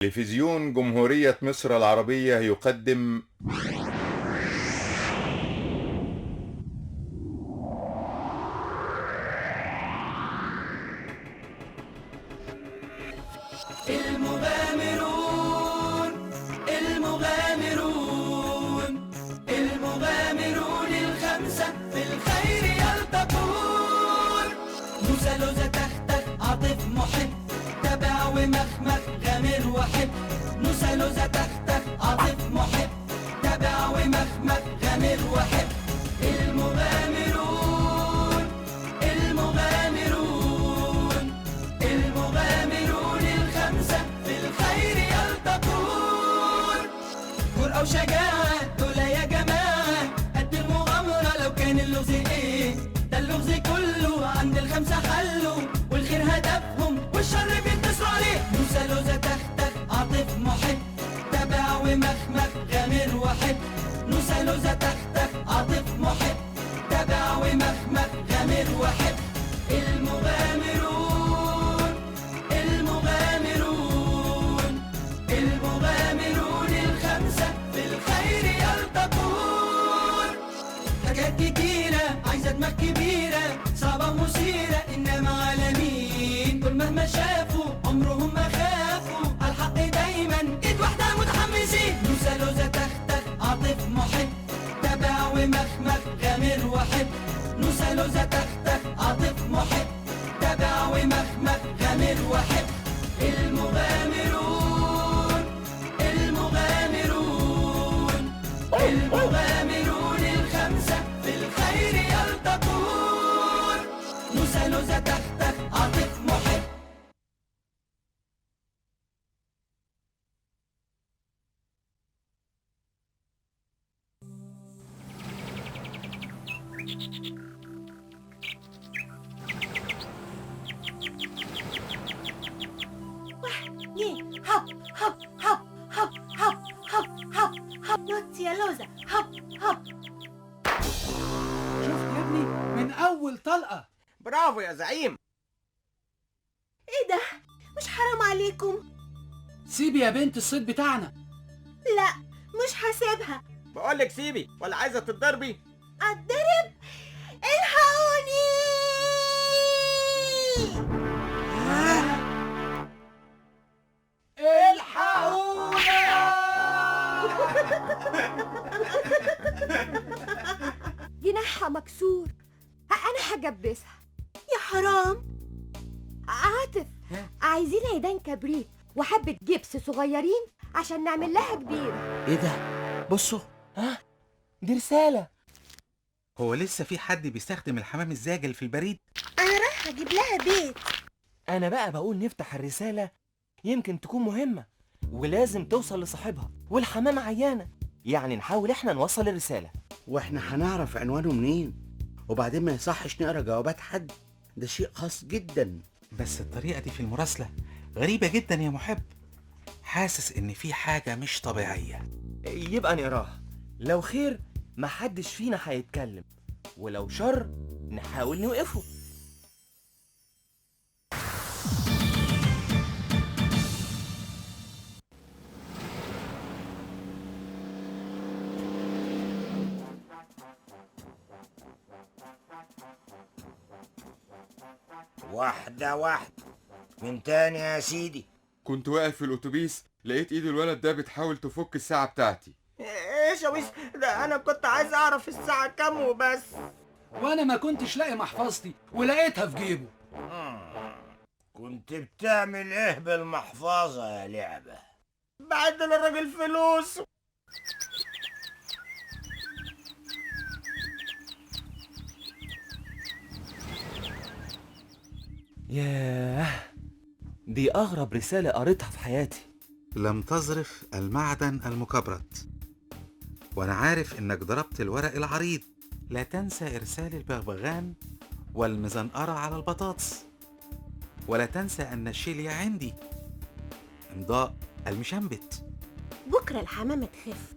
تلفزيون جمهورية مصر العربية يقدم المغامرون المغامرون المغامرون الخمسة في الخير يلتقون. موسى لوزة تختخ عاطف محب تبع ومخمخ غامر وحب. موسى لوزة تختخ عاطف محب تبع ومخمخ غامر وحب. المغامرون المغامرون المغامرون الخمسة في الخير يلتقون. جرأة وشجاعة دول يا جماعة قد المغامرة. لو كان اللغز ايه ده اللغز كله عند الخمسة حلوا والخير هدفهم والشر بينتصروا عليه. موسى لوزة تختخ عاطف محب تبع ومخمخ غامر وحب. موسى لوزة تختخ عاطف محب تبع ومخمخ غامر وحب. المغامرون المغامرون المغامرون الخمسة في الخير يلتقون. حاجات كتيرة عايزة دماغ كبيرة صعبة ومثيرة إنما عالمين دول مهما شافوا عمرهم ما خافوا عالحق دايما إيد واحدة متحمسين. موسى لوزة تختخ عاطف محب تبع ومخمخ غامر وحب. موسى لوزة تختخ عاطف محب تبع ومخمخ غامر وحب. المغامرون المغامرون المغامرون الخمسة في الخير يلتقون. موسى لوزة تختخ عاطف محب. هب هب هب هب هب هب هب هب نط يا لوزة هب هب. شفت يا ابني من اول طلقه. برافو يا زعيم. ايه ده مش حرام عليكم؟ سيبي يا بنت الصيد بتاعنا. لا مش هسيبها. بقولك سيبي ولا عايزه تتضربي؟ اتضرب؟ الحقوني. جناحها مكسور. انا هجبسها. يا حرام. عاطف، عايزين عيدان كبريت وحبة جبس صغيرين عشان نعمل لها كبيرة. ايه ده؟ بصوا، دي رسالة. هو لسه في حد بيستخدم الحمام الزاجل في البريد؟ انا رايحة اجيب لها بيت. انا بقى بقول نفتح الرسالة، يمكن تكون مهمة ولازم توصل لصاحبها، والحمام عيانة، يعني نحاول احنا نوصل الرسالة. واحنا هنعرف عنوانه منين؟ وبعدين ما يصحش نقرا جوابات حد، ده شيء خاص جدا. بس الطريقة دي في المراسلة غريبة جدا يا محب. حاسس ان في حاجة مش طبيعية. يبقى نقراها، لو خير محدش فينا هيتكلم، ولو شر نحاول نوقفه. واحدة واحدة من تاني يا سيدي. كنت واقف في الأتوبيس لقيت إيد الولد ده بتحاول تفك الساعة بتاعتي. ايه شويس ده؟ انا كنت عايز اعرف الساعة كام وبس. وانا ما كنتش لاقي محفظتي ولقيتها في جيبه. كنت بتعمل ايه بالمحفظة يا لعبة؟ بعد للراجل فلوس. ياه، دي أغرب رسالة قريتها في حياتي. لم تظرف المعدن المكبرت، وانا عارف انك ضربت الورق العريض. لا تنسى ارسال البغبغان والمزنقرة على البطاطس، ولا تنسى ان الشيليا عندي. امضاء المشنبت. بكرة الحمامة تخف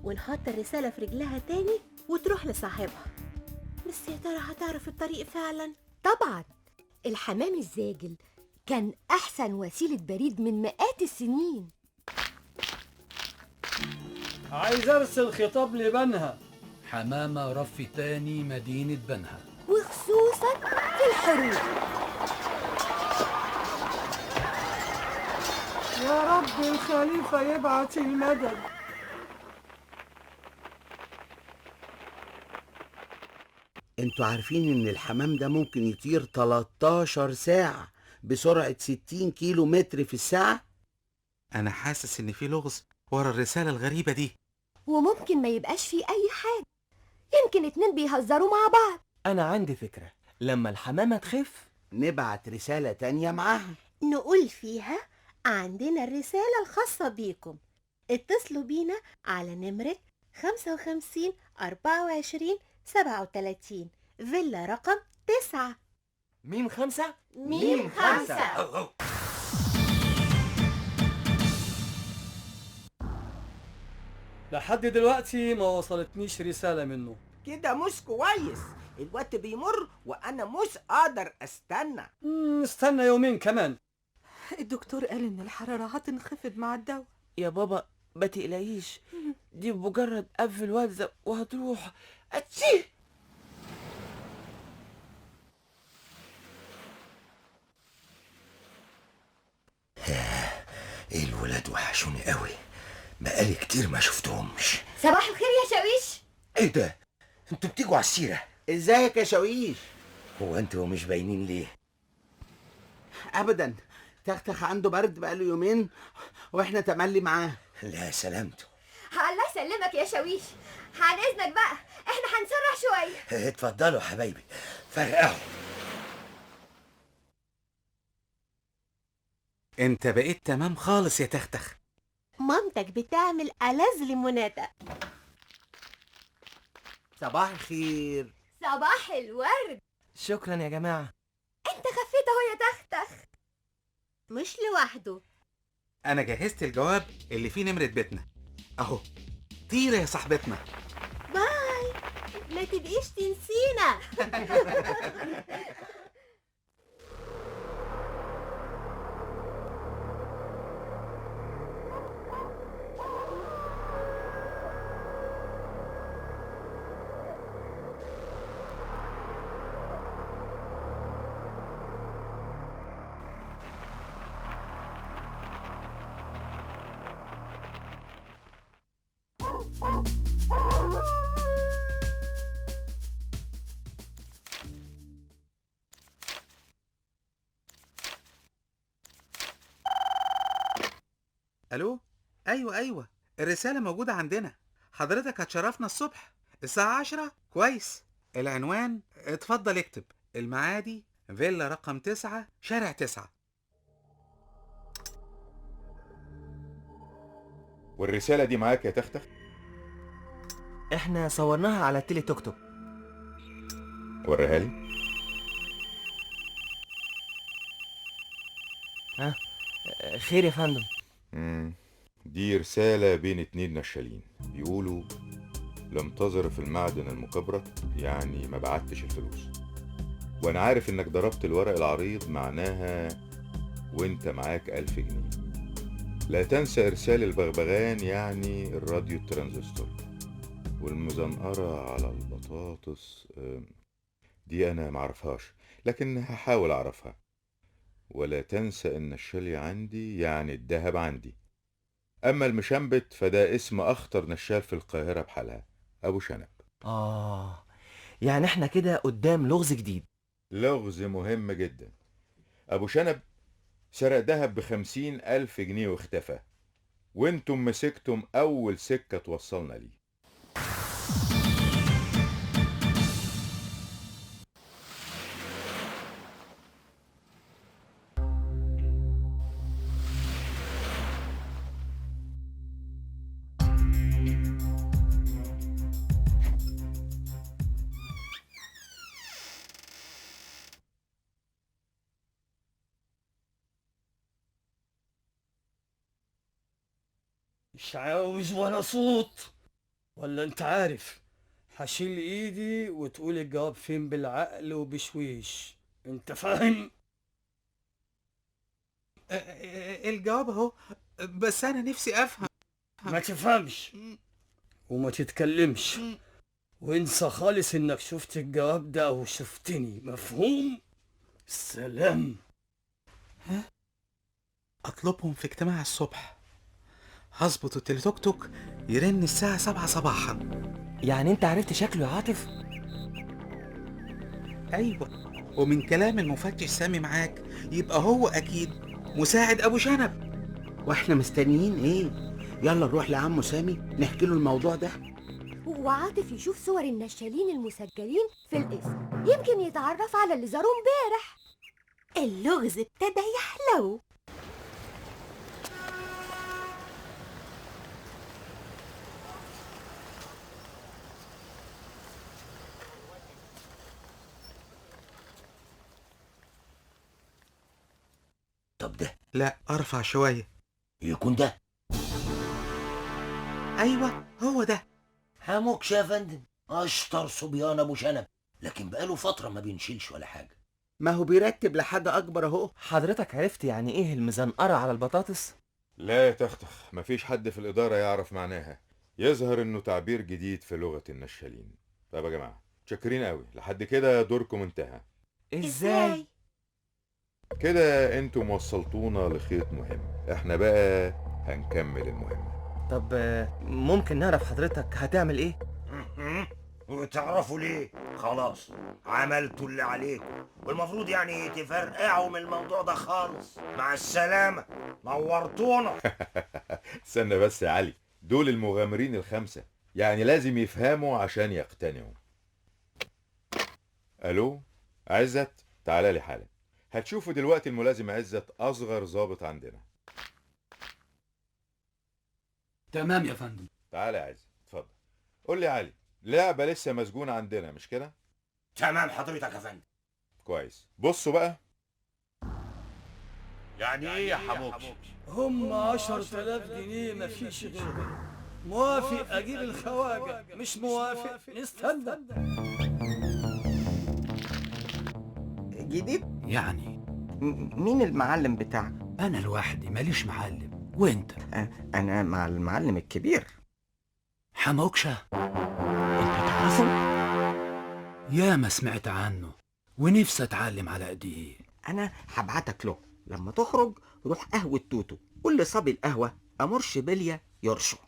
ونحط الرسالة في رجلها تاني وتروح لصاحبها. بس يا ترى هتعرف الطريق فعلا؟ طبعا الحمام الزاجل كان أحسن وسيلة بريد من مئات السنين. عايز ارسل خطاب لبنها. حمامة رف تاني مدينة بنها، وخصوصا في الحروب. يا رب الخليفة يبعت المدد. انتوا عارفين ان الحمام ده ممكن يطير 13 ساعة بسرعة 60 كيلو متر في الساعة؟ انا حاسس ان في لغز ورا الرسالة الغريبة دي. وممكن ما يبقاش فيه أي حاجة، يمكن اتنين بيهزروا مع بعض. أنا عندي فكرة، لما الحمامة تخف نبعت رسالة تانية معاها نقول فيها عندنا الرسالة الخاصة بيكم، اتصلوا بينا على نمرة 55 24 37 فيلا رقم 9. ميم 5. ميم 5. لحد دلوقتي ما وصلتنيش رسالة منه. كده مش كويس، الوقت بيمر وانا مش قادر استنى. استنى يومين كمان. الدكتور قال ان الحرارة هتنخفض مع الدواء. يا بابا ما تقلقيش، دي بمجرد قفل والزق وهتروح. أتشي. الولاد وحشوني قوي، بقالي كتير ما شفتهمش. صباح الخير يا شاويش. ايه ده؟ انتوا بتيجوا على السيرة؟ ازيك يا شاويش؟ هو انتوا مش باينين ليه؟ ابدا، تختخ عنده برد بقاله يومين واحنا تملي معاه. لا سلامته. الله يسلمك يا شاويش، عن اذنك بقى احنا هنسرح شوية. اتفضلوا حبايبي، فرقعوا. انت بقيت تمام خالص يا تختخ. مامتك بتعمل ألذ ليموناتا. صباح الخير. صباح الورد. شكرا يا جماعة. انت خفيت اهو يا تختخ. مش لوحده. انا جهزت الجواب اللي فيه نمرة بيتنا اهو. طيرة يا صاحبتنا. باي، ما تبقيش تنسينا. الو. ايوه الرسالة موجودة عندنا، حضرتك هتشرفنا الصبح الساعة 10. كويس. العنوان اتفضل اكتب، المعادي فيلا رقم 9 شارع 9. والرسالة دي معاك يا تختخ؟ احنا صورناها على التيلي توك توك. وريها لي. ها، خير يا فندم. دي رسالة بين 2 نشالين بيقولوا لم تظرف المعدن المكبرت، يعني ما بعتش الفلوس. وانا عارف انك ضربت الورق العريض، معناها وانت معاك 1000 جنيه. لا تنسى ارسال البغبغان، يعني الراديو الترانزستور، والمزنقرة على البطاطس دي انا معرفهاش، لكن هحاول اعرفها. ولا تنسى ان الشلي عندي، يعني الدهب عندي. اما المشنبت فده اسم اخطر نشال في القاهرة بحالها، ابو شنب. يعني احنا كده قدام لغز جديد. لغز مهم جدا. ابو شنب سرق دهب ب50,000 جنيه واختفى، وانتم مسكتم اول سكة توصلنا ليه. مش عاوز ولا صوت، ولا انت عارف هشيل ايدي وتقول الجواب فين بالعقل وبشويش، انت فاهم؟ الجواب اهو، بس انا نفسي افهم. ما تفهمش، وما تتكلمش، وانسى خالص انك شفت الجواب ده او شفتني، مفهوم؟ سلام. اطلبهم في اجتماع الصبح. هظبط التلي توك توك يرن الساعة 7 صباحا. يعني انت عرفت شكله يا عاطف؟ ايوه، ومن كلام المفتش سامي معاك يبقى هو اكيد مساعد ابو شنب. واحنا مستنيين ايه؟ يلا نروح لعمو سامي نحكي له الموضوع ده. وعاطف يشوف صور النشالين المسجلين في الاسم، يمكن يتعرف على اللي زاروه امبارح. اللغز ابتدى يحلو. طب ده لا، ارفع شوية. يكون ده ايوه هو ده. حموكش يا فندم، اشطر صبيان ابو شنب، لكن بقاله فترة ما بينشيلش ولا حاجة. ما هو بيرتب لحاجة اكبر اهو. حضرتك عرفت يعني ايه المزنقرة على البطاطس؟ لا يا تختخ، مفيش حد في الإدارة يعرف معناها. يظهر إنه تعبير جديد في لغة النشالين. طيب يا جماعة، متشكرين قوي، لحد كده دوركم انتهى. ازاي؟ كده انتم وصلتونا لخيط مهم، احنا بقى هنكمل المهمة. طب ممكن نعرف حضرتك هتعمل ايه؟ وتعرفوا ليه؟ خلاص عملتوا اللي عليكم، والمفروض يعني تفرقعوا من الموضوع ده خالص. مع السلامة، نورتونا. استنى بس يا علي، دول المغامرين الخمسة، يعني لازم يفهموا عشان يقتنعوا. الو عزت، تعالى لي حالا. هتشوفوا دلوقتي الملازم عزت، اصغر ضابط عندنا. تمام يا فندم. تعالى يا عزت، اتفضل. قول لي يا علي، لعبة لسه مسجونة عندنا مش كده؟ تمام حضرتك يا فندم. كويس، بصوا بقى. يعني ايه يا حموكش؟ هم 10,000 جنيه مفيش غيرهم. موافق اجيب الخواجة، مش موافق نستنى. جديد؟ يعني مين المعلم بتاعك؟ انا لوحدي ماليش معلم. وانت؟ انا مع المعلم الكبير حموكشة. انت تعرفه؟ يا ما سمعت عنه ونفسي اتعلم على ايديه. انا هبعتك له، لما تخرج روح قهوة توتو، قول لصبي القهوة امرش بلية يرشه.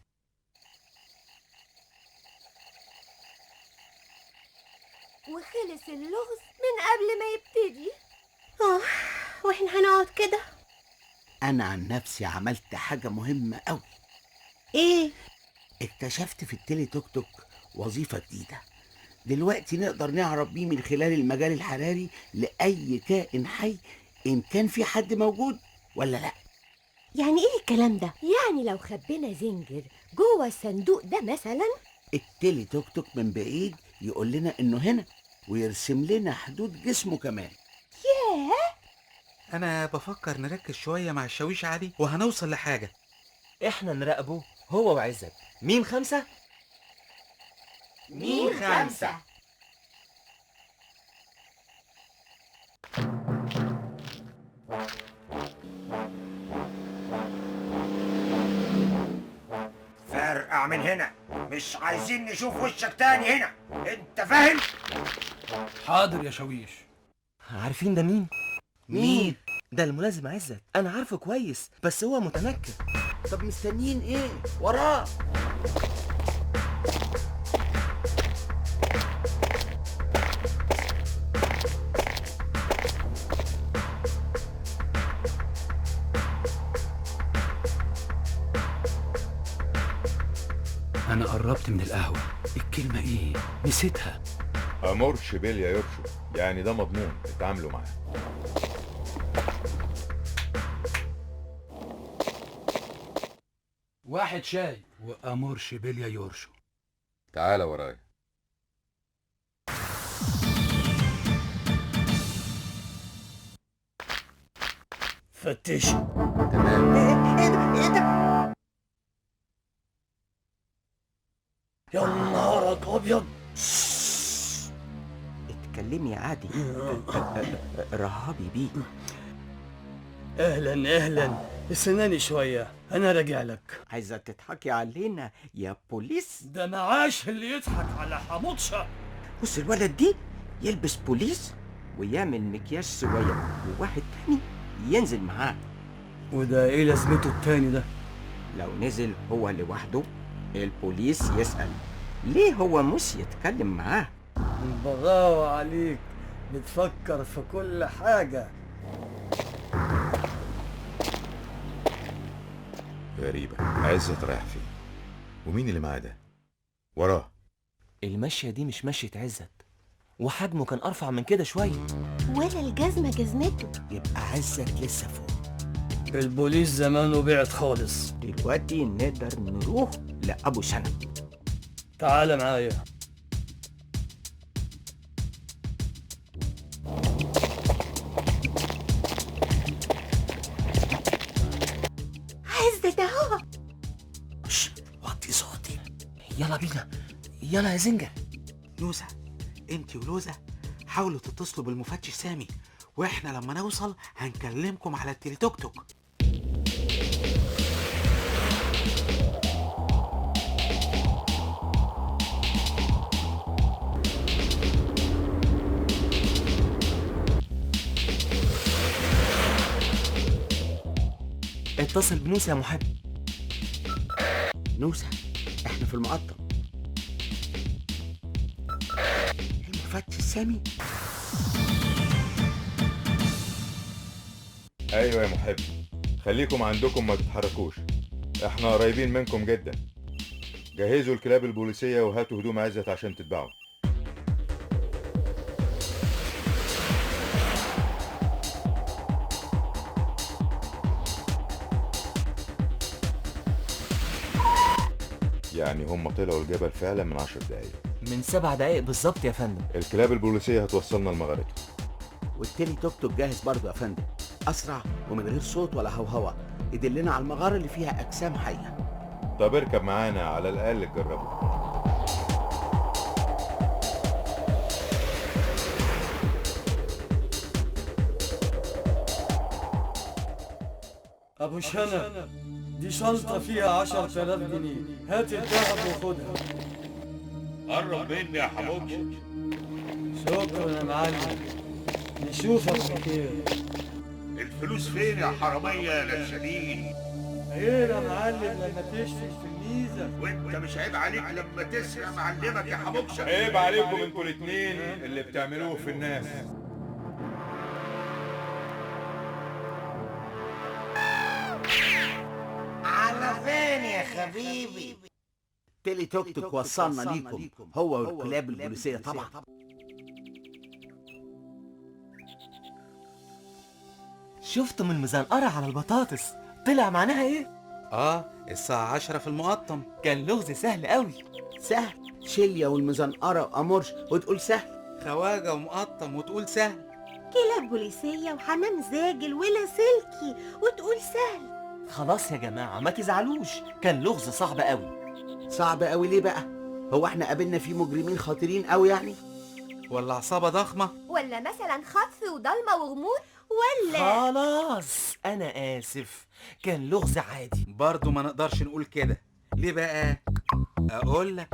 وخلص اللغز من قبل ما يبتدي. واحنا هنقعد كده؟ انا عن نفسي عملت حاجة مهمة قوي. ايه؟ اكتشفت في التلي توك توك وظيفة جديدة. دلوقتي نقدر نعرف بيه من خلال المجال الحراري لأي كائن حي إن كان في حد موجود ولا لأ. يعني ايه الكلام ده؟ يعني لو خبينا زنجر جوه الصندوق ده مثلا، التلي توك توك من بعيد يقول لنا إنه هنا ويرسم لنا حدود جسمه كمان. ياه، انا بفكر نركز شوية مع الشاويش علي وهنوصل لحاجة. احنا نراقبه هو وعزت. مين 5؟ مين 5؟ فرقع من هنا، مش عايزين نشوف وشك تاني هنا، انت فاهم؟ حاضر يا شاويش. عارفين ده مين؟ مين؟ ده الملازم عزت، انا عارفه كويس بس هو متنكر. طب مستنيين ايه؟ وراه. انا قربت من القهوة. الكلمة ايه؟ نسيتها. امرش بليا يرشو، يعني ده مضمون، اتعاملوا معاه. واحد شاي وامور شبيليا يورشو. تعالى ورايا. فتش. تمام. ايه ده؟ يا نهارك ابيض. اتكلمي عادي. رهابي بيه. اهلا اهلا، استناني شوية أنا راجع لك. عايزة تضحكي علينا يا بوليس؟ ده معاش اللي يضحك على حموتشة. بص الولد دي يلبس بوليس ويعمل مكياج صغير وواحد تاني ينزل معاه. وده إيه لازمته التاني ده؟ لو نزل هو لوحده البوليس يسأل ليه هو مش يتكلم معاه. برافو عليك، بتفكر في كل حاجة. غريبة، عزت رايح فين؟ ومين اللي معاه ده؟ وراه. المشية دي مش مشية عزت، وحجمه كان أرفع من كده شوية. ولا الجزمة جزمته. يبقى عزت لسه فوق. البوليس زمانه بعد خالص. دلوقتي نقدر نروح لأبو شنب. تعال معايا. عزت اهو. وطي صوتي. يلا بينا، يلا يا زنجة. نوسة، انت ولوزة حاولوا تتصلوا بالمفتش سامي، واحنا لما نوصل هنكلمكم على التلي توك توك. اتصل بنوسة يا محب. نوسة، احنا في المقطم. المفتش سامي. ايوه يا محب، خليكم عندكم ما تتحركوش، احنا قريبين منكم جدا. جهزوا الكلاب البوليسية وهاتوا هدوم عزت عشان تتبعوا. يعني هم طلعوا الجبل فعلا من 10 دقايق. من 7 دقايق بالظبط يا فندم. الكلاب البوليسية هتوصلنا لمغارتهم. والتلي توك توك جاهز برضه يا فندم، اسرع ومن غير صوت ولا هوهوه، يدلنا على المغاره اللي فيها اجسام حيه. طب اركب معانا على الاقل تجربه. أبو شنب، دي شنطة فيها 10,000 جنيه، هات الذهب وخدها. قرب مني يا حموكش. شكرا يا معلم، نشوفك بخير. الفلوس فين يا حرامية يا نشالين؟ خير يا معلم لما تشفي في الميزة. وانت مش عيب عليك لما تسرق معلمك يا حموكش؟ عيب عليكم انتوا الاتنين اللي بتعملوه في الناس. على فين يا حبيبي؟ تلي توك توك وصلنا ليكم، هو والكلاب البوليسية طبعا. شفتم المزنقرة على البطاطس طلع معناها ايه؟ الساعة 10 في المقطم. كان لغز سهل قوي. سهل؟ شيليا والمزنقرة وأمورش وتقول سهل؟ خواجة ومقطم وتقول سهل؟ كلاب بوليسية وحمام زاجل ولاسلكي وتقول سهل؟ خلاص يا جماعة ما تزعلوش، كان لغز صعب قوي. صعب قوي ليه بقى؟ هو احنا قابلنا فيه مجرمين خطيرين قوي يعني؟ ولا عصابة ضخمة؟ ولا مثلا خطف وضلمة وغموض؟ ولا خلاص أنا آسف، كان لغز عادي. برضو ما نقدرش نقول كده. ليه بقى؟ أقول لك.